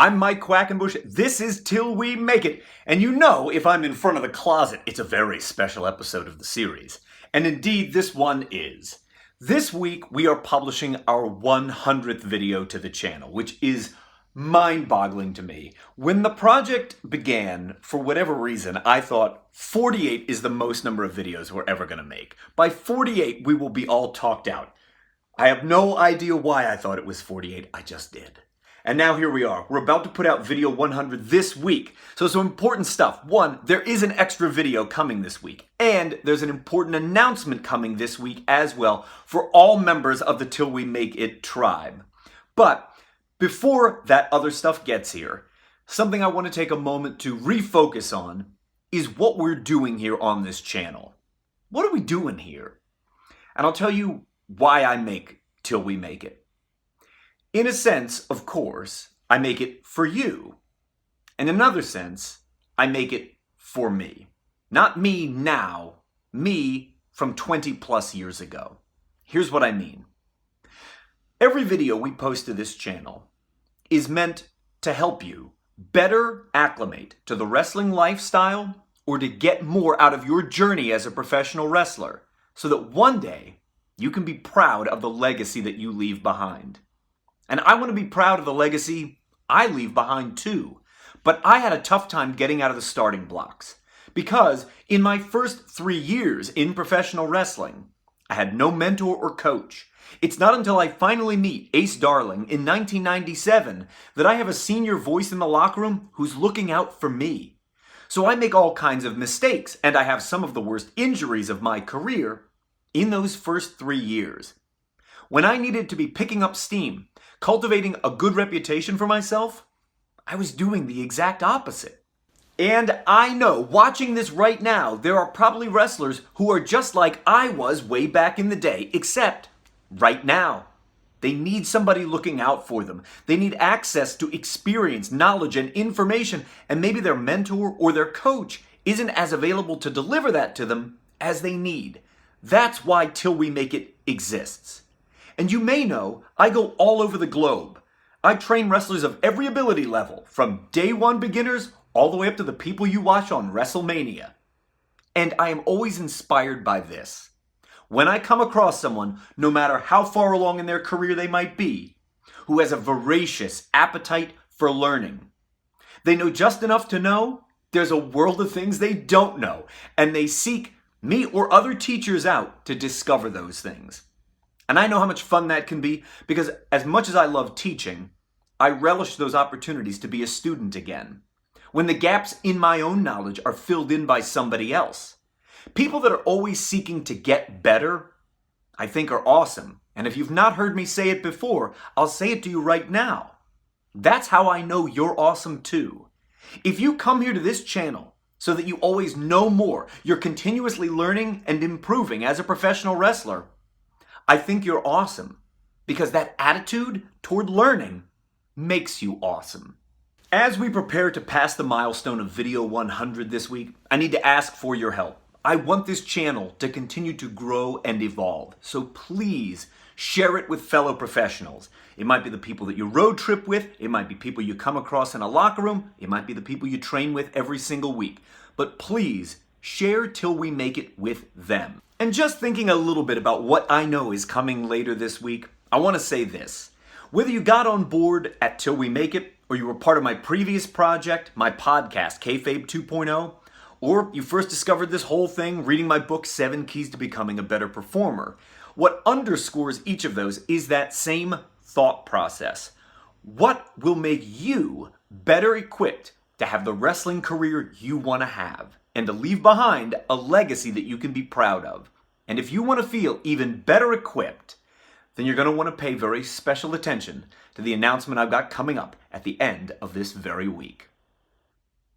I'm Mike Quackenbush. This is Till We Make It. And you know, if I'm in front of the closet, it's a very special episode of the series. And indeed, this one is. This week, we are publishing our 100th video to the channel, which is mind-boggling to me. When the project began, for whatever reason, I thought 48 is the most number of videos we're ever going to make. By 48, we will be all talked out. I have no idea why I thought it was 48, I just did. And now here we are. We're about to put out video 100 this week. So some important stuff. One, there is an extra video coming this week. And there's an important announcement coming this week as well for all members of the Till We Make It tribe. But before that other stuff gets here, something I want to take a moment to refocus on is what we're doing here on this channel. What are we doing here? And I'll tell you why I make Till We Make It. In a sense, of course, I make it for you. In another sense, I make it for me. Not me now, me from 20 plus years ago. Here's what I mean. Every video we post to this channel is meant to help you better acclimate to the wrestling lifestyle or to get more out of your journey as a professional wrestler so that one day you can be proud of the legacy that you leave behind. And I want to be proud of the legacy I leave behind too. But I had a tough time getting out of the starting blocks because in my first 3 years in professional wrestling, I had no mentor or coach. It's not until I finally meet Ace Darling in 1997 that I have a senior voice in the locker room who's looking out for me. So I make all kinds of mistakes, and I have some of the worst injuries of my career in those first 3 years. When I needed to be picking up steam, cultivating a good reputation for myself, I was doing the exact opposite. And I know, watching this right now, there are probably wrestlers who are just like I was way back in the day, except right now. They need somebody looking out for them. They need access to experience, knowledge, and information, and maybe their mentor or their coach isn't as available to deliver that to them as they need. That's why Till We Make It exists. And you may know, I go all over the globe. I train wrestlers of every ability level, from day one beginners all the way up to the people you watch on WrestleMania. And I am always inspired by this. When I come across someone, no matter how far along in their career they might be, who has a voracious appetite for learning, they know just enough to know there's a world of things they don't know, and they seek me or other teachers out to discover those things. And I know how much fun that can be because as much as I love teaching, I relish those opportunities to be a student again. When the gaps in my own knowledge are filled in by somebody else. People that are always seeking to get better, I think are awesome. And if you've not heard me say it before, I'll say it to you right now. That's how I know you're awesome too. If you come here to this channel so that you always know more, you're continuously learning and improving as a professional wrestler, I think you're awesome because that attitude toward learning makes you awesome. As we prepare to pass the milestone of video 100 this week, I need to ask for your help. I want this channel to continue to grow and evolve, so please share it with fellow professionals. It might be the people that you road trip with, it might be people you come across in a locker room, it might be the people you train with every single week. But please share Till We Make It with them. And just thinking a little bit about what I know is coming later this week, I want to say this. Whether you got on board at Till We Make It, or you were part of my previous project, my podcast, Kayfabe 2.0, or you first discovered this whole thing reading my book, 7 Keys to Becoming a Better Performer, what underscores each of those is that same thought process. What will make you better equipped to have the wrestling career you want to have? And to leave behind a legacy that you can be proud of. And if you want to feel even better equipped, then you're going to want to pay very special attention to the announcement I've got coming up at the end of this very week.